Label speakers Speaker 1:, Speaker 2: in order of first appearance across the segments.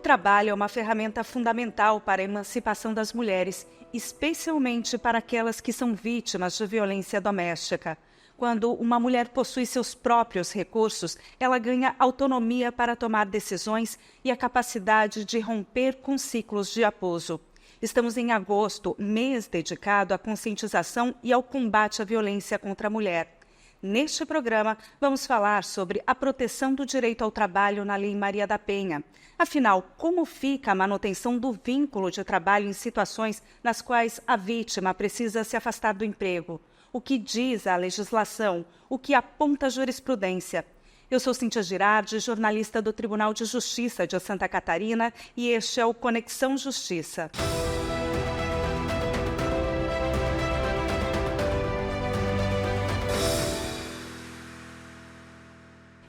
Speaker 1: trabalho é uma ferramenta fundamental para a emancipação das mulheres, especialmente para aquelas que são vítimas de violência doméstica. Quando uma mulher possui seus próprios recursos, ela ganha autonomia para tomar decisões e a capacidade de romper com ciclos de abuso. Estamos em agosto, mês dedicado à conscientização e ao combate à violência contra a mulher. Neste programa, vamos falar sobre a proteção do direito ao trabalho na Lei Maria da Penha. Afinal, como fica a manutenção do vínculo de trabalho em situações nas quais a vítima precisa se afastar do emprego? O que diz a legislação? O que aponta a jurisprudência? Eu sou Cíntia Girardi, jornalista do Tribunal de Justiça de Santa Catarina, e este é o Conexão Justiça.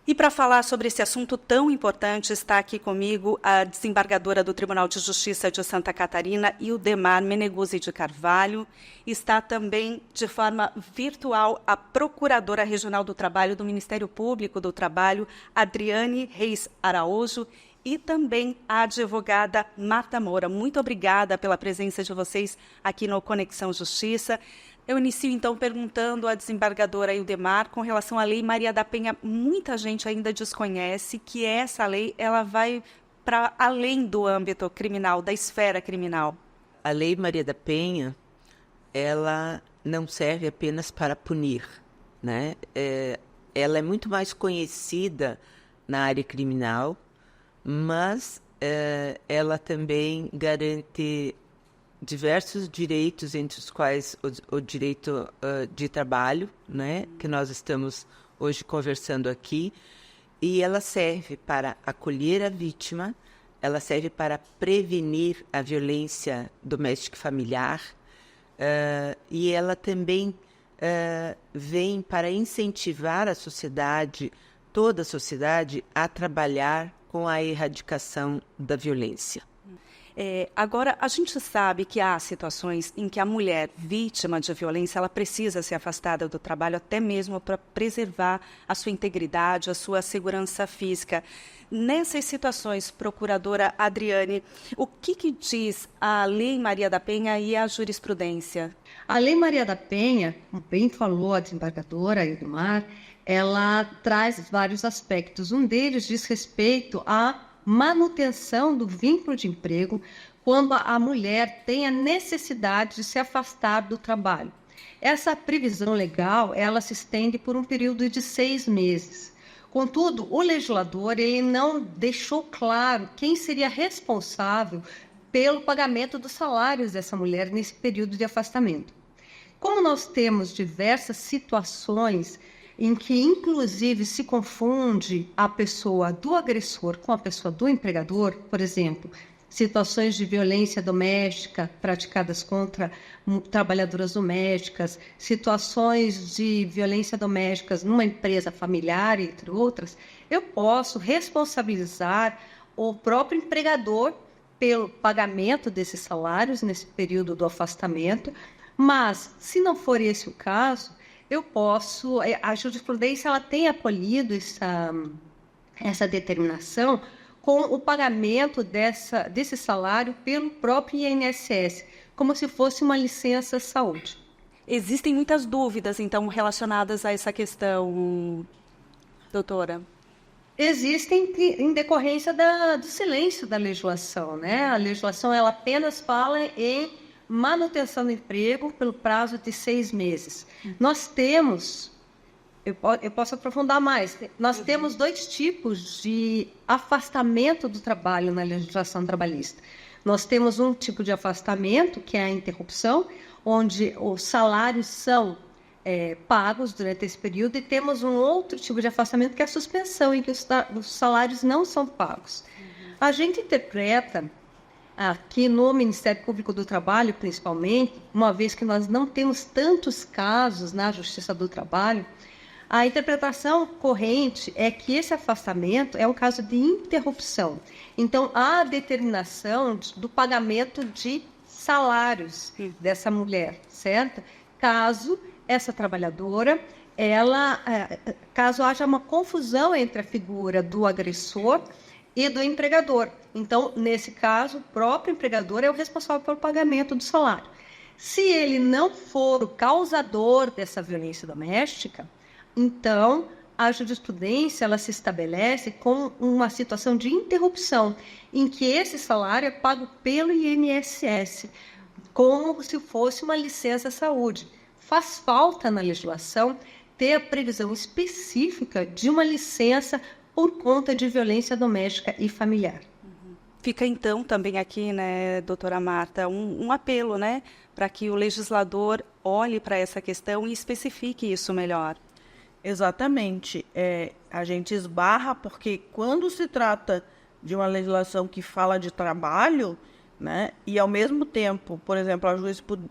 Speaker 1: E para falar sobre esse assunto tão importante, está aqui comigo a desembargadora do Tribunal de Justiça de Santa Catarina, Ildemar Meneguzzi de Carvalho. Está também, de forma virtual, a Procuradora Regional do Trabalho do Ministério Público do Trabalho, Adriane Reis Araújo, e também a advogada Marta Moura. Muito obrigada pela presença de vocês aqui no Conexão Justiça. Eu inicio, então, perguntando à desembargadora Ildemar com relação à Lei Maria da Penha. Muita gente ainda desconhece que essa lei ela vai para além do âmbito criminal, da esfera criminal.
Speaker 2: A Lei Maria da Penha, ela não serve apenas para punir, né? Ela é muito mais conhecida na área criminal, mas ela também garante diversos direitos, entre os quais o direito de trabalho, né, que nós estamos hoje conversando aqui, e ela serve para acolher a vítima, ela serve para prevenir a violência doméstica e familiar, e ela também vem para incentivar a sociedade, toda a sociedade, a trabalhar com a erradicação da violência.
Speaker 1: Agora, a gente sabe que há situações em que a mulher vítima de violência ela precisa ser afastada do trabalho até mesmo para preservar a sua integridade, a sua segurança física. Nessas situações, procuradora Adriane, o que diz a Lei Maria da Penha e a jurisprudência?
Speaker 3: A Lei Maria da Penha, como bem falou a desembargadora Ildemar, ela traz vários aspectos. Um deles diz respeito à manutenção do vínculo de emprego quando a mulher tem a necessidade de se afastar do trabalho. Essa previsão legal, ela se estende por um período de 6 meses. Contudo, o legislador ele não deixou claro quem seria responsável pelo pagamento dos salários dessa mulher nesse período de afastamento. Como nós temos diversas situações em que, inclusive, se confunde a pessoa do agressor com a pessoa do empregador, por exemplo, situações de violência doméstica praticadas contra trabalhadoras domésticas, situações de violência doméstica numa empresa familiar, entre outras, eu posso responsabilizar o próprio empregador pelo pagamento desses salários nesse período do afastamento, mas, se não for esse o caso, a jurisprudência ela tem acolhido essa determinação com o pagamento desse salário pelo próprio INSS, como se fosse uma licença saúde.
Speaker 1: Existem muitas dúvidas, então, relacionadas a essa questão, doutora?
Speaker 3: Existem em decorrência do silêncio da legislação, né? A legislação ela apenas fala em manutenção do emprego pelo prazo de 6 meses. Nós temos, eu posso aprofundar mais, nós temos 2 tipos de afastamento do trabalho na legislação trabalhista. Nós temos um tipo de afastamento, que é a interrupção, onde os salários são pagos durante esse período, e temos um outro tipo de afastamento, que é a suspensão, em que os salários não são pagos. A gente interpreta aqui no Ministério Público do Trabalho, principalmente, uma vez que nós não temos tantos casos na Justiça do Trabalho, a interpretação corrente é que esse afastamento é um caso de interrupção. Então, há a determinação do pagamento de salários dessa mulher, certo? Caso essa trabalhadora, caso haja uma confusão entre a figura do agressor e do empregador. Então, nesse caso, o próprio empregador é o responsável pelo pagamento do salário. Se ele não for o causador dessa violência doméstica, então a jurisprudência ela se estabelece com uma situação de interrupção, em que esse salário é pago pelo INSS, como se fosse uma licença-saúde. Faz falta na legislação ter a previsão específica de uma licença por conta de violência doméstica e familiar.
Speaker 1: Fica então também aqui, né, doutora Marta, um apelo, né, para que o legislador olhe para essa questão e especifique isso melhor.
Speaker 4: Exatamente. A gente esbarra porque quando se trata de uma legislação que fala de trabalho, né, e ao mesmo tempo, por exemplo,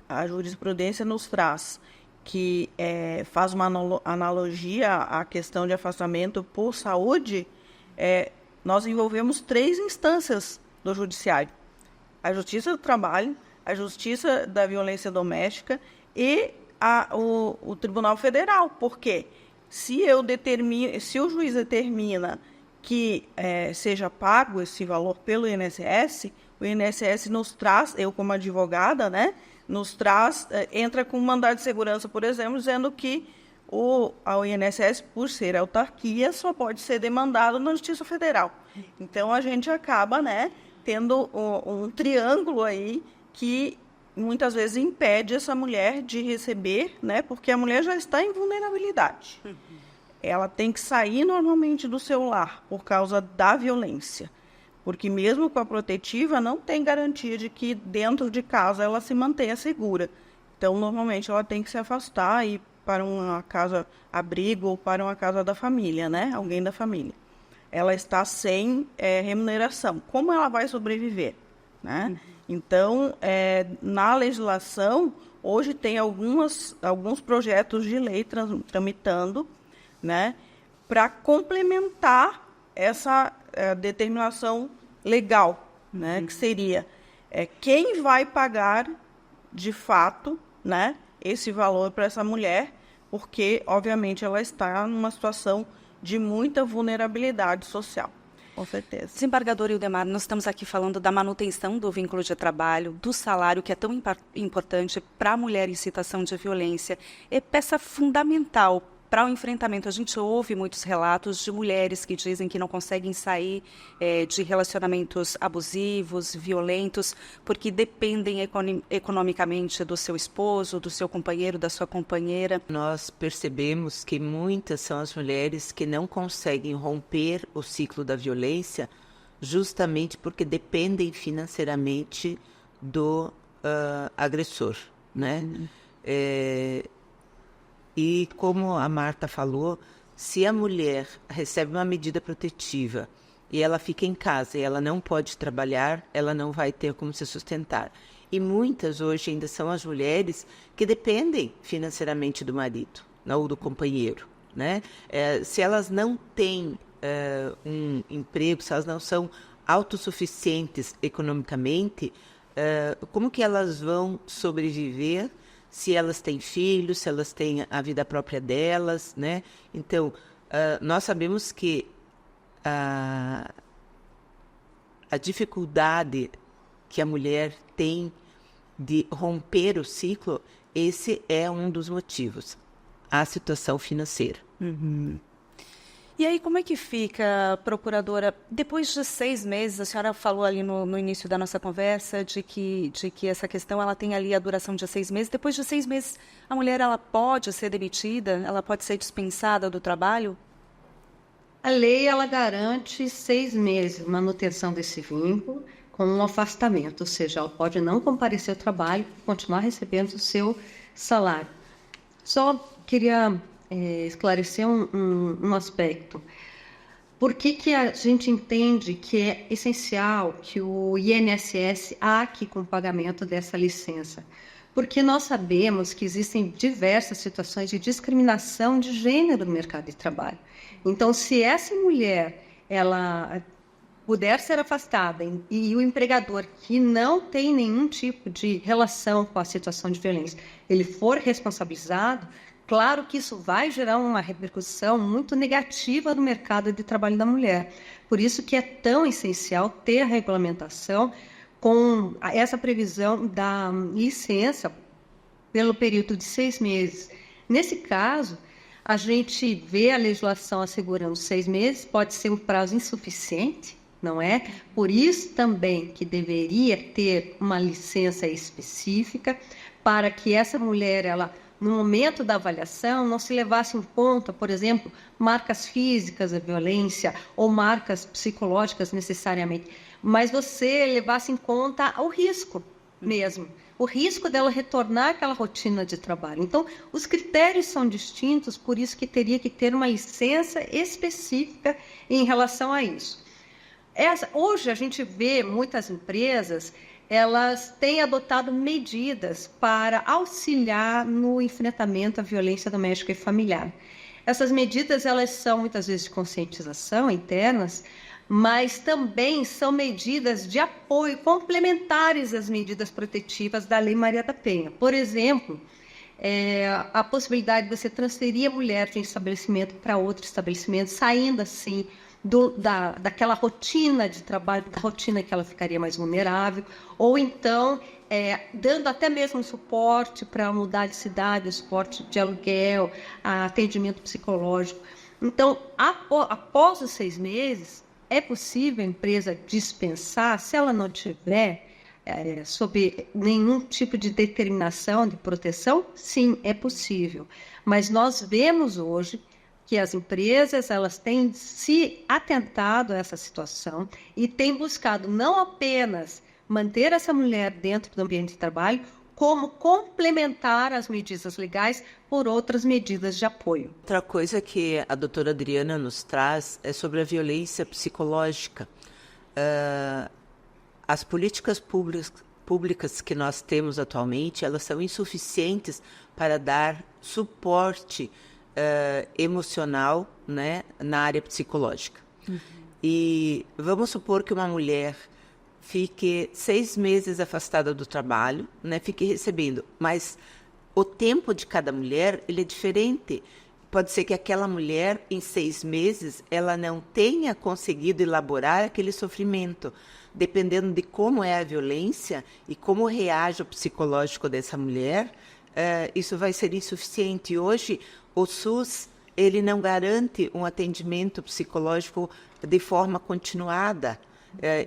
Speaker 4: a jurisprudência nos traz que faz uma analogia à questão de afastamento por saúde, nós envolvemos 3 instâncias do judiciário: a Justiça do Trabalho, a Justiça da Violência Doméstica e o Tribunal Federal. Por quê? Se o juiz determina que seja pago esse valor pelo INSS, o INSS nos traz, eu como advogada, né, entra com um mandado de segurança, por exemplo, dizendo que ao INSS, por ser autarquia, só pode ser demandado na Justiça Federal. Então, a gente acaba, né, tendo um triângulo aí que muitas vezes impede essa mulher de receber, né, porque a mulher já está em vulnerabilidade. Ela tem que sair normalmente do seu lar por causa da violência, porque mesmo com a protetiva não tem garantia de que dentro de casa ela se mantenha segura. Então, normalmente ela tem que se afastar e ir para uma casa abrigo ou para uma casa da família, né, alguém da família. Ela está sem remuneração. Como ela vai sobreviver, né? Então, na legislação, hoje tem alguns projetos de lei tramitando, né, para complementar essa determinação legal, né, que seria quem vai pagar, de fato, né, esse valor para essa mulher, porque, obviamente, ela está numa situação de muita vulnerabilidade social. Com certeza.
Speaker 1: Desembargador Ildemar, nós estamos aqui falando da manutenção do vínculo de trabalho, do salário, que é tão importante para a mulher em situação de violência. É peça fundamental para o enfrentamento. A gente ouve muitos relatos de mulheres que dizem que não conseguem sair de relacionamentos abusivos, violentos, porque dependem economicamente do seu esposo, do seu companheiro, da sua companheira.
Speaker 2: Nós percebemos que muitas são as mulheres que não conseguem romper o ciclo da violência justamente porque dependem financeiramente do agressor, né? E como a Marta falou, se a mulher recebe uma medida protetiva e ela fica em casa e ela não pode trabalhar, ela não vai ter como se sustentar. E muitas hoje ainda são as mulheres que dependem financeiramente do marido, ou do companheiro, né? Se elas não têm um emprego, se elas não são autossuficientes economicamente, como que elas vão sobreviver se elas têm filhos, se elas têm a vida própria delas, né? Então, nós sabemos que a dificuldade que a mulher tem de romper o ciclo, esse é um dos motivos, a situação financeira.
Speaker 1: E aí, como é que fica, procuradora, depois de 6 meses, a senhora falou ali no início da nossa conversa de que essa questão ela tem ali a duração de 6 meses. Depois de 6 meses, a mulher ela pode ser demitida? Ela pode ser dispensada do trabalho?
Speaker 3: A lei ela garante 6 meses manutenção desse vínculo com um afastamento, ou seja, ela pode não comparecer ao trabalho e continuar recebendo o seu salário. Só queria esclarecer um aspecto. Por que a gente entende que é essencial que o INSS arque com o pagamento dessa licença? Porque nós sabemos que existem diversas situações de discriminação de gênero no mercado de trabalho. Então, se essa mulher ela puder ser afastada e o empregador que não tem nenhum tipo de relação com a situação de violência, ele for responsabilizado, Claro que isso vai gerar uma repercussão muito negativa no mercado de trabalho da mulher. Por isso que é tão essencial ter a regulamentação com essa previsão da licença pelo período de 6 meses. Nesse caso, a gente vê a legislação assegurando 6 meses, pode ser um prazo insuficiente, não é? Por isso também que deveria ter uma licença específica para que essa mulher, no momento da avaliação, não se levasse em conta, por exemplo, marcas físicas da violência ou marcas psicológicas necessariamente, mas você levasse em conta o risco mesmo, o risco dela retornar àquela rotina de trabalho. Então, os critérios são distintos, por isso que teria que ter uma licença específica em relação a isso. Hoje a gente vê muitas empresas, elas têm adotado medidas para auxiliar no enfrentamento à violência doméstica e familiar. Essas medidas, elas são muitas vezes de conscientização internas, mas também são medidas de apoio complementares às medidas protetivas da Lei Maria da Penha. Por exemplo, a possibilidade de você transferir a mulher de um estabelecimento para outro estabelecimento, saindo assim daquela rotina de trabalho, da rotina que ela ficaria mais vulnerável, ou então dando até mesmo suporte para mudar de cidade, suporte de aluguel, atendimento psicológico. Então, após os 6 meses, é possível a empresa dispensar, se ela não tiver sob nenhum tipo de determinação de proteção? Sim, é possível. Mas nós vemos hoje que as empresas, elas têm se atentado a essa situação e têm buscado não apenas manter essa mulher dentro do ambiente de trabalho, como complementar as medidas legais por outras medidas de apoio.
Speaker 2: Outra coisa que a doutora Adriana nos traz é sobre a violência psicológica. As políticas públicas que nós temos atualmente, elas são insuficientes para dar suporte emocional, né, na área psicológica. Uhum. E vamos supor que uma mulher fique 6 meses afastada do trabalho, né, fique recebendo, mas o tempo de cada mulher ele é diferente. Pode ser que aquela mulher, em 6 meses, ela não tenha conseguido elaborar aquele sofrimento. Dependendo de como é a violência e como reage o psicológico dessa mulher, isso vai ser insuficiente. Hoje, o SUS ele não garante um atendimento psicológico de forma continuada.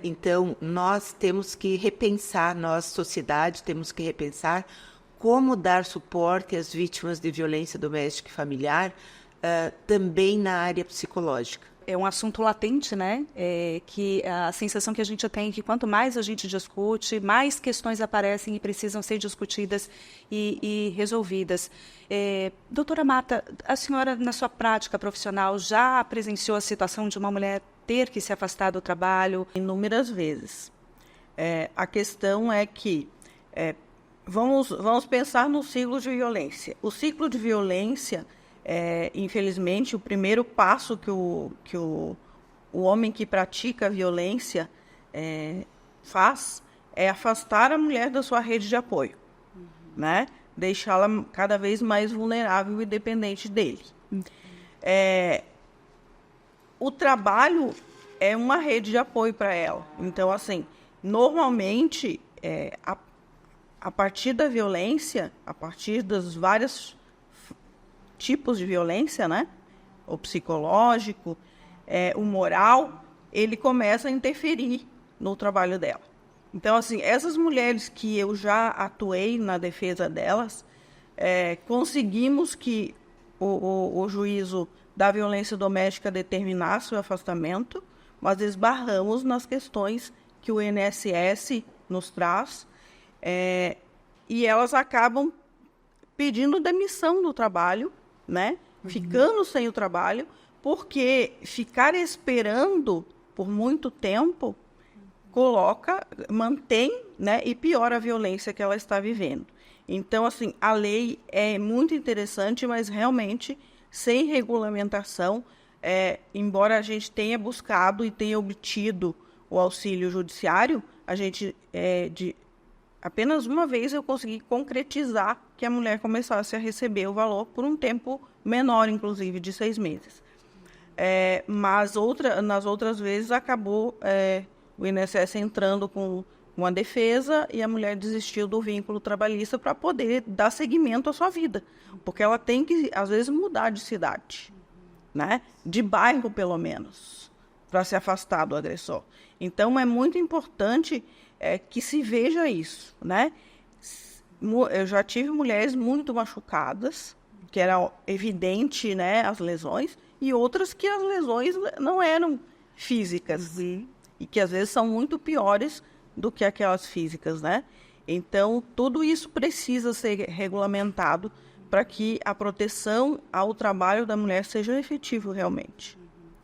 Speaker 2: Então, nós temos que repensar, nós, sociedade, temos que repensar como dar suporte às vítimas de violência doméstica e familiar, também na área psicológica.
Speaker 1: É um assunto latente, né? Que a sensação que a gente tem é que quanto mais a gente discute, mais questões aparecem e precisam ser discutidas e resolvidas. Doutora Marta, a senhora, na sua prática profissional, já presenciou a situação de uma mulher ter que se afastar do trabalho?
Speaker 4: Inúmeras vezes. A questão é que vamos pensar no ciclo de violência. O ciclo de violência, infelizmente, o primeiro passo que o homem que pratica a violência faz é afastar a mulher da sua rede de apoio, né? Deixá-la cada vez mais vulnerável e dependente dele. O trabalho é uma rede de apoio para ela. Então, assim, normalmente, a partir da violência, a partir dos vários tipos de violência, né? O psicológico, o moral, ele começa a interferir no trabalho dela. Então, assim, essas mulheres que eu já atuei na defesa delas, conseguimos que o juízo da violência doméstica determinasse o afastamento, mas esbarramos nas questões que o INSS nos traz, e elas acabam pedindo demissão do trabalho, né? Uhum. Ficando sem o trabalho, porque ficar esperando por muito tempo mantém, né, e piora a violência que ela está vivendo. Então, assim, a lei é muito interessante, mas realmente, sem regulamentação, embora a gente tenha buscado e tenha obtido o auxílio judiciário, a gente, apenas uma vez eu consegui concretizar que a mulher começasse a receber o valor por um tempo menor, inclusive, de 6 meses. Mas nas outras vezes acabou o INSS entrando com uma defesa e a mulher desistiu do vínculo trabalhista para poder dar seguimento à sua vida. Porque ela tem que, às vezes, mudar de cidade, né? De bairro, pelo menos, para se afastar do agressor. Então, é muito importante que se veja isso, né? Eu já tive mulheres muito machucadas, que era evidente, né, as lesões, e outras que as lesões não eram físicas, e que às vezes são muito piores do que aquelas físicas, né? Então, tudo isso precisa ser regulamentado para que a proteção ao trabalho da mulher seja efetiva realmente.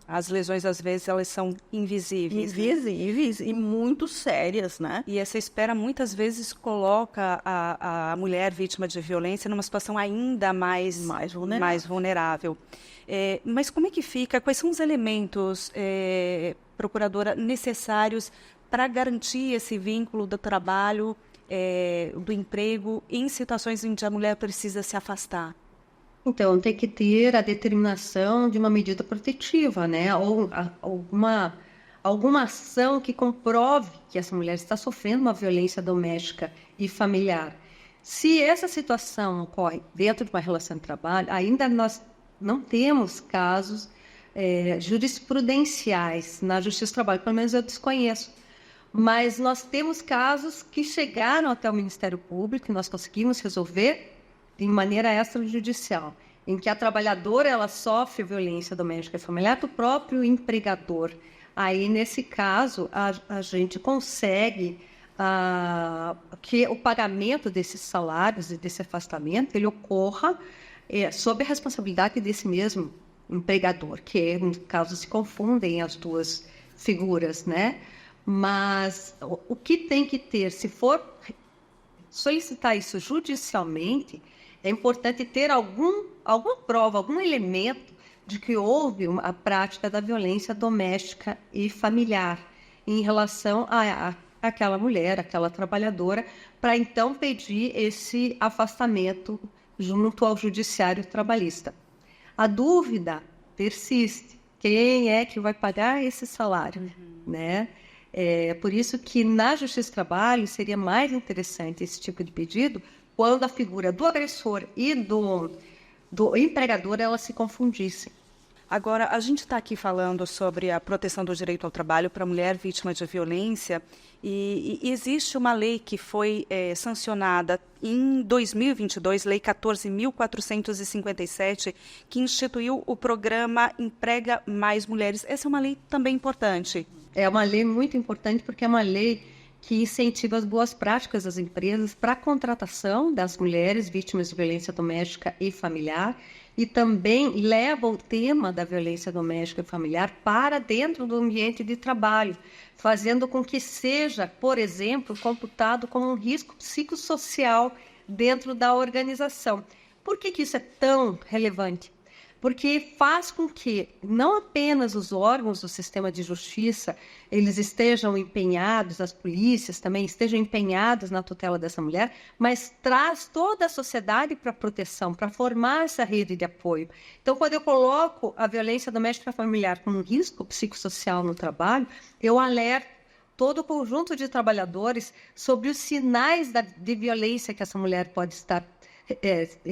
Speaker 1: As lesões, às vezes, elas são invisíveis.
Speaker 4: Invisíveis, né? E muito sérias, né?
Speaker 1: E essa espera, muitas vezes, coloca a mulher vítima de violência numa situação ainda mais vulnerável. Mas como é que fica? Quais são os elementos, procuradora, necessários para garantir esse vínculo do trabalho, do emprego, em situações em que a mulher precisa se afastar?
Speaker 3: Então, tem que ter a determinação de uma medida protetiva, né? Ou alguma ação que comprove que essa mulher está sofrendo uma violência doméstica e familiar. Se essa situação ocorre dentro de uma relação de trabalho, ainda nós não temos casos jurisprudenciais na Justiça do Trabalho, pelo menos eu desconheço. Mas nós temos casos que chegaram até o Ministério Público e nós conseguimos resolver de maneira extrajudicial, em que a trabalhadora ela sofre violência doméstica e familiar do próprio empregador. Aí, nesse caso, a gente consegue que o pagamento desses salários e desse afastamento ele ocorra sob a responsabilidade desse mesmo empregador, que, no caso, se confundem as duas figuras, né? Mas o que tem que ter, se for solicitar isso judicialmente, é importante ter alguma prova, algum elemento de que houve a prática da violência doméstica e familiar em relação àquela mulher, àquela trabalhadora, para então pedir esse afastamento junto ao judiciário trabalhista. A dúvida persiste. Quem é que vai pagar esse salário? Né? Por isso que na Justiça do Trabalho seria mais interessante esse tipo de pedido quando a figura do agressor e do empregador elas se confundissem.
Speaker 1: Agora, a gente está aqui falando sobre a proteção do direito ao trabalho para a mulher vítima de violência e existe uma lei que foi sancionada em 2022, Lei 14.457, que instituiu o programa Emprega Mais Mulheres. Essa é uma lei também importante.
Speaker 3: É uma lei muito importante porque é uma lei que incentiva as boas práticas das empresas para a contratação das mulheres vítimas de violência doméstica e familiar e também leva o tema da violência doméstica e familiar para dentro do ambiente de trabalho, fazendo com que seja, por exemplo, computado como um risco psicossocial dentro da organização. Por que isso é tão relevante? Porque faz com que não apenas os órgãos do sistema de justiça eles estejam empenhados, as polícias também estejam empenhadas na tutela dessa mulher, mas traz toda a sociedade para a proteção, para formar essa rede de apoio. Então, quando eu coloco a violência doméstica familiar como um risco psicossocial no trabalho, eu alerto todo o conjunto de trabalhadores sobre os sinais de violência que essa mulher pode estar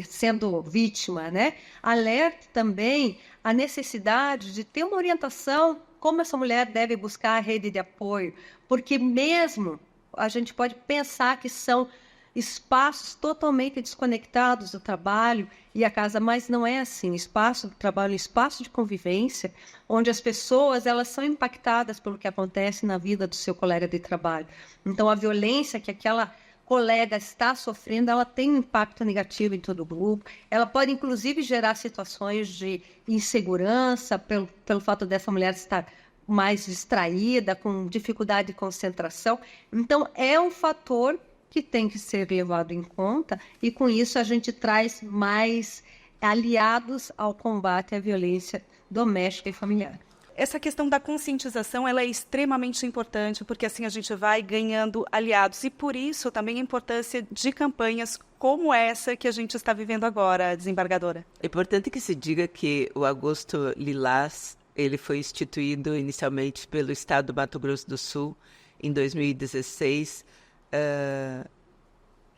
Speaker 3: sendo vítima, né? Alerta também a necessidade de ter uma orientação como essa mulher deve buscar a rede de apoio, porque mesmo a gente pode pensar que são espaços totalmente desconectados do trabalho e a casa, mas não é assim. Espaço do trabalho, espaço de convivência, onde as pessoas elas são impactadas pelo que acontece na vida do seu colega de trabalho. Então, a violência que aquela colega está sofrendo, ela tem um impacto negativo em todo o grupo. Ela pode, inclusive, gerar situações de insegurança pelo fato dessa mulher estar mais distraída, com dificuldade de concentração. Então, é um fator que tem que ser levado em conta e, com isso, a gente traz mais aliados ao combate à violência doméstica e familiar.
Speaker 1: Essa questão da conscientização, ela é extremamente importante, porque assim a gente vai ganhando aliados. E por isso também a importância de campanhas como essa que a gente está vivendo agora, desembargadora.
Speaker 2: É importante que se diga que o Agosto Lilás, ele foi instituído inicialmente pelo Estado do Mato Grosso do Sul em 2016,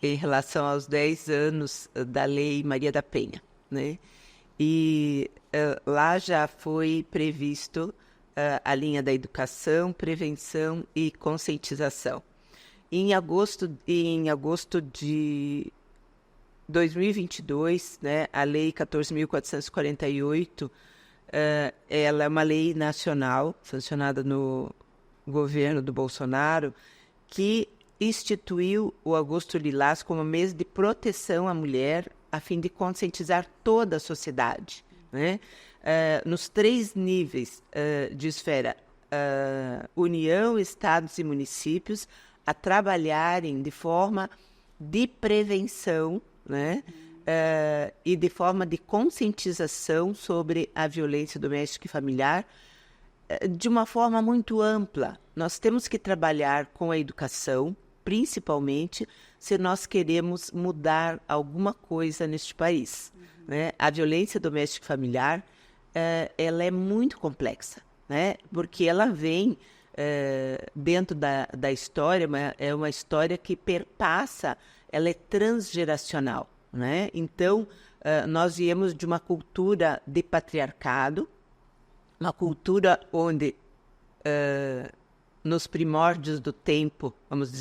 Speaker 2: em relação aos 10 anos da Lei Maria da Penha, né? E lá já foi previsto a linha da educação, prevenção e conscientização. Em agosto de 2022, né, a Lei 14.448, ela é uma lei nacional, sancionada no governo do Bolsonaro, que instituiu o Agosto Lilás como mês de proteção à mulher, a fim de conscientizar toda a sociedade, né? Nos 3 níveis de esfera, União, Estados e municípios, a trabalharem de forma de prevenção, né? E de forma de conscientização sobre a violência doméstica e familiar, de uma forma muito ampla. Nós temos que trabalhar com a educação, principalmente se nós queremos mudar alguma coisa neste país, né? A violência doméstica e familiar, ela é muito complexa, né? Porque ela vem dentro da história, é uma história que perpassa, ela é transgeracional, né? Então, nós viemos de uma cultura de patriarcado, uma cultura onde nos primórdios do tempo, vamos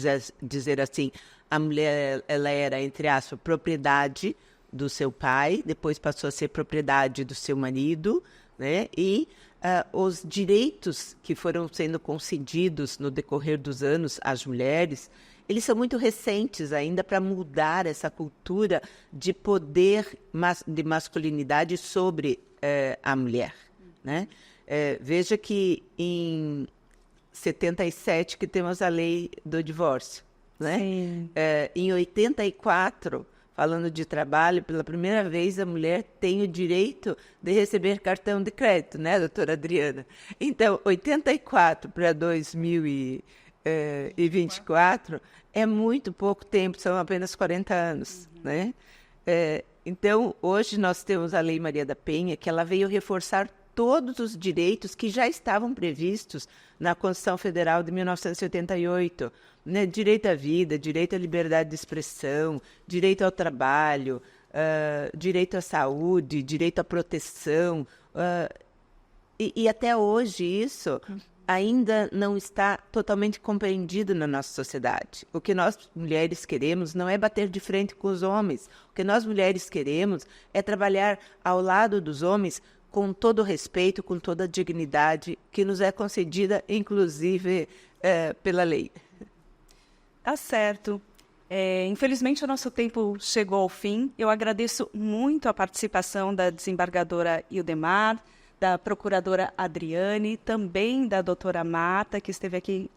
Speaker 2: dizer assim, a mulher ela era, entre aspas, propriedade do seu pai, depois passou a ser propriedade do seu marido, né? E os direitos que foram sendo concedidos no decorrer dos anos às mulheres, eles são muito recentes ainda para mudar essa cultura de poder de masculinidade sobre a mulher, né? Veja que em 77 que temos a lei do divórcio, né? Em 84, falando de trabalho, pela primeira vez a mulher tem o direito de receber cartão de crédito, né, doutora Adriana? Então, 84 para 2024 é muito pouco tempo, são apenas 40 anos, né? Então, hoje nós temos a Lei Maria da Penha, que ela veio reforçar todos os direitos que já estavam previstos na Constituição Federal de 1988, né? Direito à vida, direito à liberdade de expressão, direito ao trabalho, direito à saúde, direito à proteção. E até hoje isso ainda não está totalmente compreendido na nossa sociedade. O que nós mulheres queremos não é bater de frente com os homens. O que nós mulheres queremos é trabalhar ao lado dos homens com todo o respeito, com toda a dignidade que nos é concedida, inclusive, pela lei.
Speaker 1: Tá certo. Infelizmente, o nosso tempo chegou ao fim. Eu agradeço muito a participação da desembargadora Ildemar, da procuradora Adriane, também da doutora Marta, que esteve aqui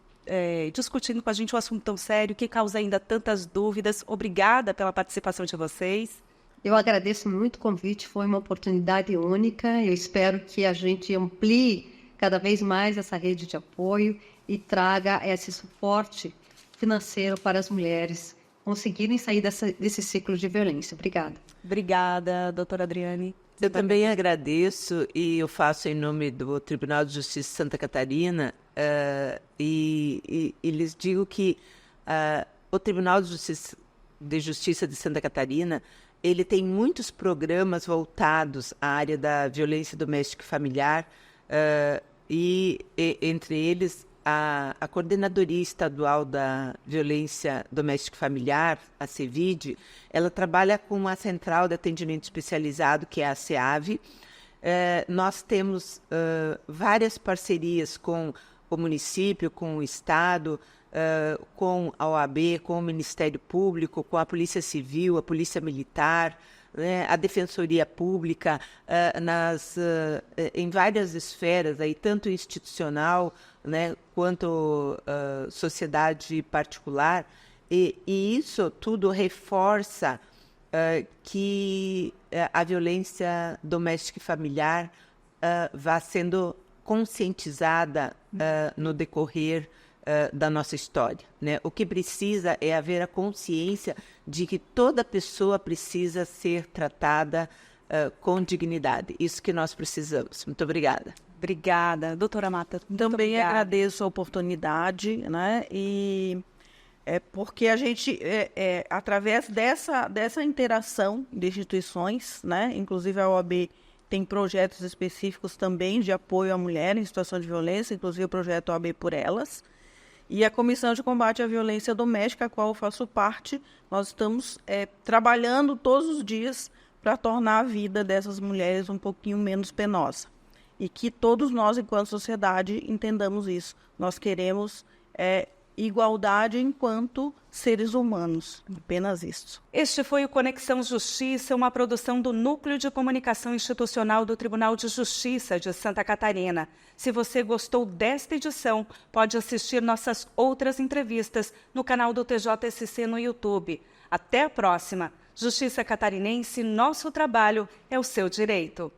Speaker 1: discutindo com a gente um assunto tão sério, que causa ainda tantas dúvidas. Obrigada pela participação de vocês.
Speaker 3: Eu agradeço muito o convite, foi uma oportunidade única. Eu espero que a gente amplie cada vez mais essa rede de apoio e traga esse suporte financeiro para as mulheres conseguirem sair desse ciclo de violência. Obrigada.
Speaker 1: Obrigada, doutora Adriane.
Speaker 2: Eu também agradeço e eu faço em nome do Tribunal de Justiça de Santa Catarina e lhes digo que o Tribunal de Justiça de Santa Catarina ele tem muitos programas voltados à área da violência doméstica e familiar e entre eles a Coordenadoria Estadual da Violência Doméstica e Familiar, a CEVID, ela trabalha com uma central de atendimento especializado, que é a CEAV. Nós temos várias parcerias com o município, com o Estado, com a OAB, com o Ministério Público, com a Polícia Civil, a Polícia Militar, né, a Defensoria Pública, em várias esferas, aí, tanto institucional, né, quanto sociedade particular, e isso tudo reforça que a violência doméstica e familiar vá sendo conscientizada no decorrer da nossa história, né? O que precisa é haver a consciência de que toda pessoa precisa ser tratada com dignidade. Isso que nós precisamos. Muito obrigada.
Speaker 1: Obrigada, doutora Marta.
Speaker 4: Também agradeço a oportunidade, né? E porque a gente, através dessa interação de instituições, né? Inclusive a OAB tem projetos específicos também de apoio à mulher em situação de violência, inclusive o projeto OAB por Elas. E a Comissão de Combate à Violência Doméstica, a qual eu faço parte, nós estamos trabalhando todos os dias para tornar a vida dessas mulheres um pouquinho menos penosa. E que todos nós, enquanto sociedade, entendamos isso. Nós queremos igualdade enquanto seres humanos, apenas isso.
Speaker 1: Este foi o Conexão Justiça, uma produção do Núcleo de Comunicação Institucional do Tribunal de Justiça de Santa Catarina. Se você gostou desta edição, pode assistir nossas outras entrevistas no canal do TJSC no YouTube. Até a próxima! Justiça Catarinense, nosso trabalho é o seu direito.